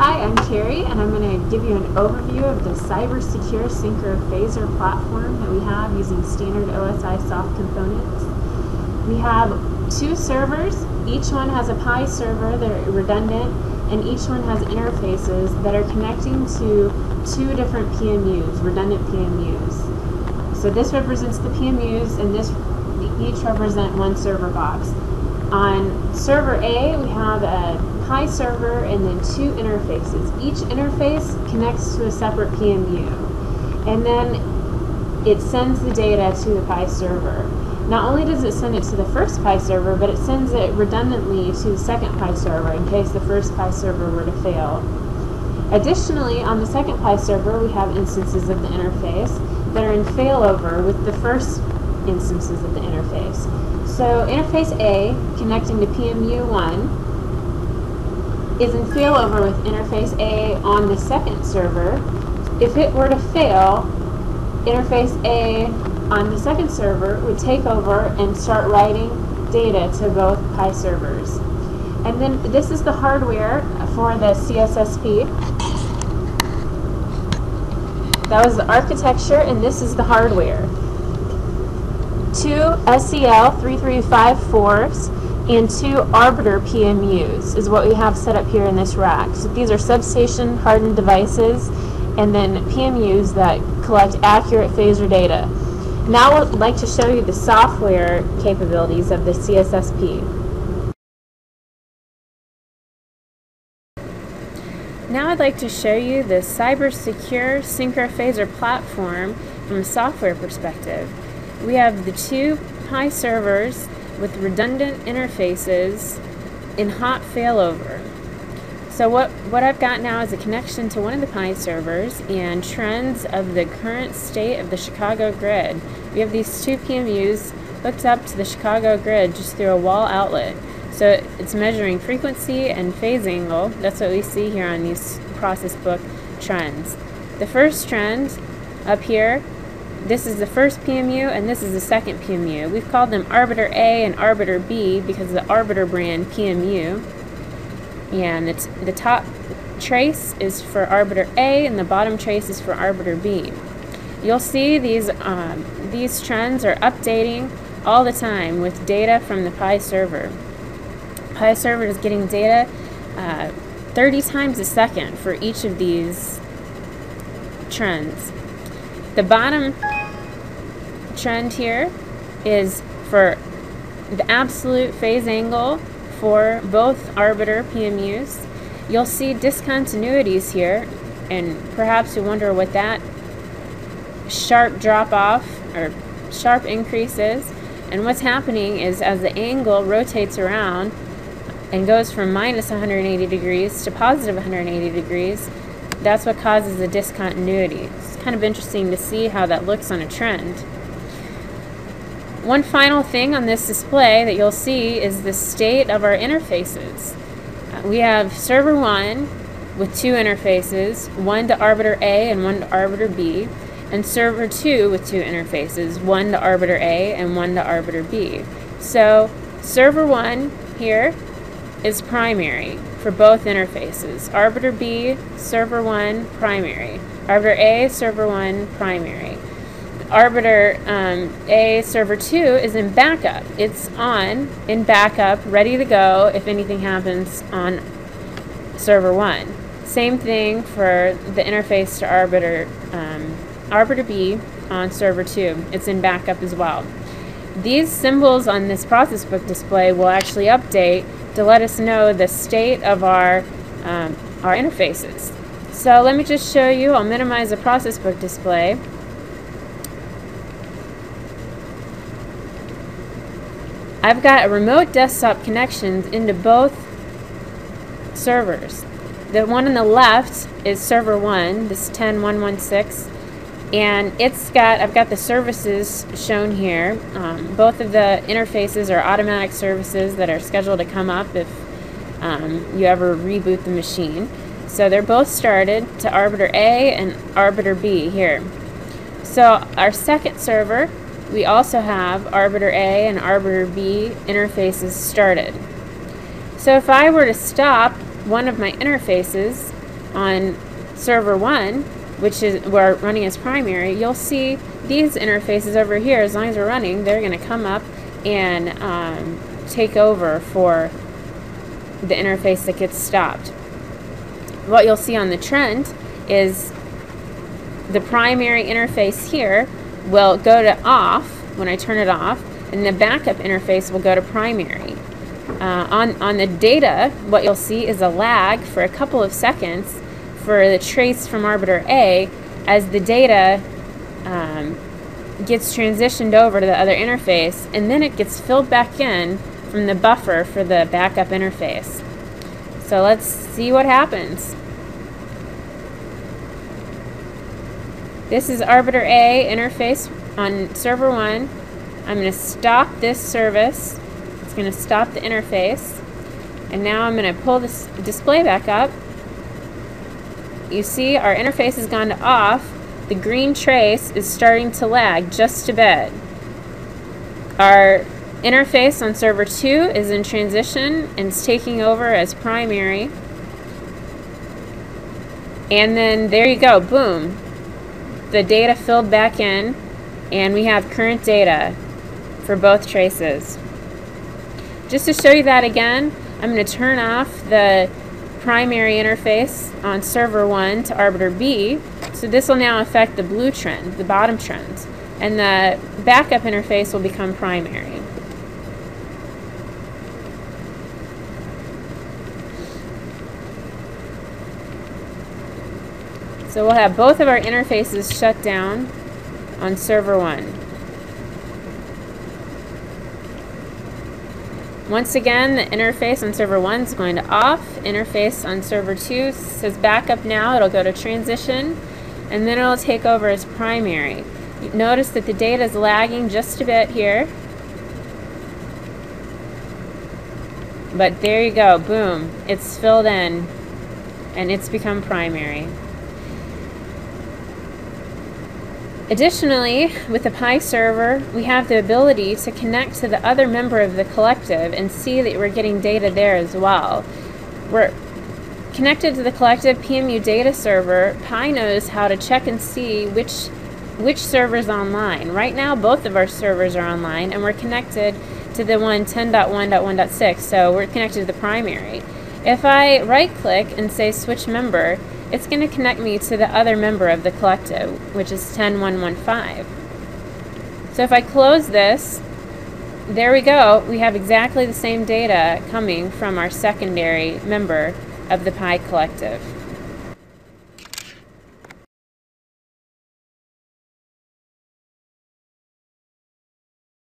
Hi, I'm Carrie, and I'm going to give you an overview of the cyber secure synchro phaser platform that we have using standard OSI soft components. We have two servers. Each one has a Pi server that are redundant, and each one has interfaces that are connecting to two different PMUs, redundant PMUs. So this represents the PMUs, and this each represent one server box. On server A, we have a Pi server and then two interfaces. Each interface connects to a separate PMU, and then it sends the data to the Pi server. Not only does it send it to the first Pi server, but it sends it redundantly to the second Pi server in case the first Pi server were to fail. Additionally, on the second Pi server, we have instances of the interface that are in failover with the first instances of the interface. So interface A, connecting to PMU 1, is in failover with interface A on the second server. If it were to fail, interface A on the second server would take over and start writing data to both Pi servers. And then this is the hardware for the cssp. That was the architecture, and this is the hardware. Two SCL 3354s and two Arbiter PMUs is what we have set up here in this rack. So these are substation hardened devices and then PMUs that collect accurate phaser data. Now I'd like to show you the software capabilities of the cssp. Now I'd like to show you the cyber secure synchro phaser platform from a software perspective. We have the two Pi servers with redundant interfaces in hot failover. So what I've got now is a connection to one of the Pi servers and trends of the current state of the Chicago grid. We have these two PMUs hooked up to the Chicago grid just through a wall outlet. So it's measuring frequency and phase angle. That's what we see here on these process book trends. The first trend up here, this is the first PMU and this is the second PMU. We've called them Arbiter A and Arbiter B because of the Arbiter brand PMU. And the top trace is for Arbiter A and the bottom trace is for Arbiter B. You'll see these trends are updating all the time with data from the Pi server. Pi server is getting data 30 times a second for each of these trends. The bottom trend here is for the absolute phase angle for both Arbiter PMUs. You'll see discontinuities here, and perhaps you wonder what that sharp drop off or sharp increase is. And what's happening is as the angle rotates around and goes from minus 180 degrees to positive 180 degrees, that's what causes the discontinuity. It's kind of interesting to see how that looks on a trend. One final thing on this display that you'll see is the state of our interfaces. We have server 1 with two interfaces, one to Arbiter A and one to Arbiter B, and server 2 with two interfaces, one to Arbiter A and one to Arbiter B. So server 1 here is primary for both interfaces. Arbiter B, server 1, primary. Arbiter A, server 1, primary. Arbiter A, server 2 is in backup. It's on, in backup, ready to go if anything happens on server 1. Same thing for the interface to Arbiter B on server 2. It's in backup as well. These symbols on this process book display will actually update to let us know the state of our interfaces. So let me just show you. I'll minimize the process book display. I've got a remote desktop connections into both servers. The one on the left is server 1, this 10116, and I've got the services shown here. Both of the interfaces are automatic services that are scheduled to come up if you ever reboot the machine. So they're both started to Arbiter A and Arbiter B here. So our second server, we also have Arbiter A and Arbiter B interfaces started. So if I were to stop one of my interfaces, on server 1, which is we're running as primary, you'll see these interfaces over here. As long as we're running, they're going to come up and take over for the interface that gets stopped. What you'll see on the trend is the primary interface here will go to off when I turn it off, and the backup interface will go to primary. On the data, what you'll see is a lag for a couple of seconds for the trace from arbiter A as the data gets transitioned over to the other interface, and then it gets filled back in from the buffer for the backup interface. So let's see what happens. This is arbiter A interface on server 1. I'm going to stop this service. It's going to stop the interface. And now I'm going to pull this display back up. You see our interface has gone to off. The green trace is starting to lag just a bit. Our interface on server 2 is in transition and it's taking over as primary. And then there you go, boom. The data filled back in, and we have current data for both traces. Just to show you that again, I'm going to turn off the primary interface on server 1 to arbiter B. So this will now affect the blue trend, the bottom trend, and the backup interface will become primary. So we'll have both of our interfaces shut down on server 1. Once again, the interface on server 1 is going to off. Interface on server 2 says backup now. It'll go to transition, and then it'll take over as primary. Notice that the data is lagging just a bit here. But there you go, boom. It's filled in, and it's become primary. Additionally, with the Pi server, we have the ability to connect to the other member of the collective and see that we're getting data there as well. We're connected to the collective PMU data server. Pi knows how to check and see which server's online. Right now, both of our servers are online, and we're connected to the one 10.1.1.6, so we're connected to the primary. If I right-click and say switch member, it's going to connect me to the other member of the collective, which is 10.1.1.5. So if I close this, there we go. We have exactly the same data coming from our secondary member of the Pi collective.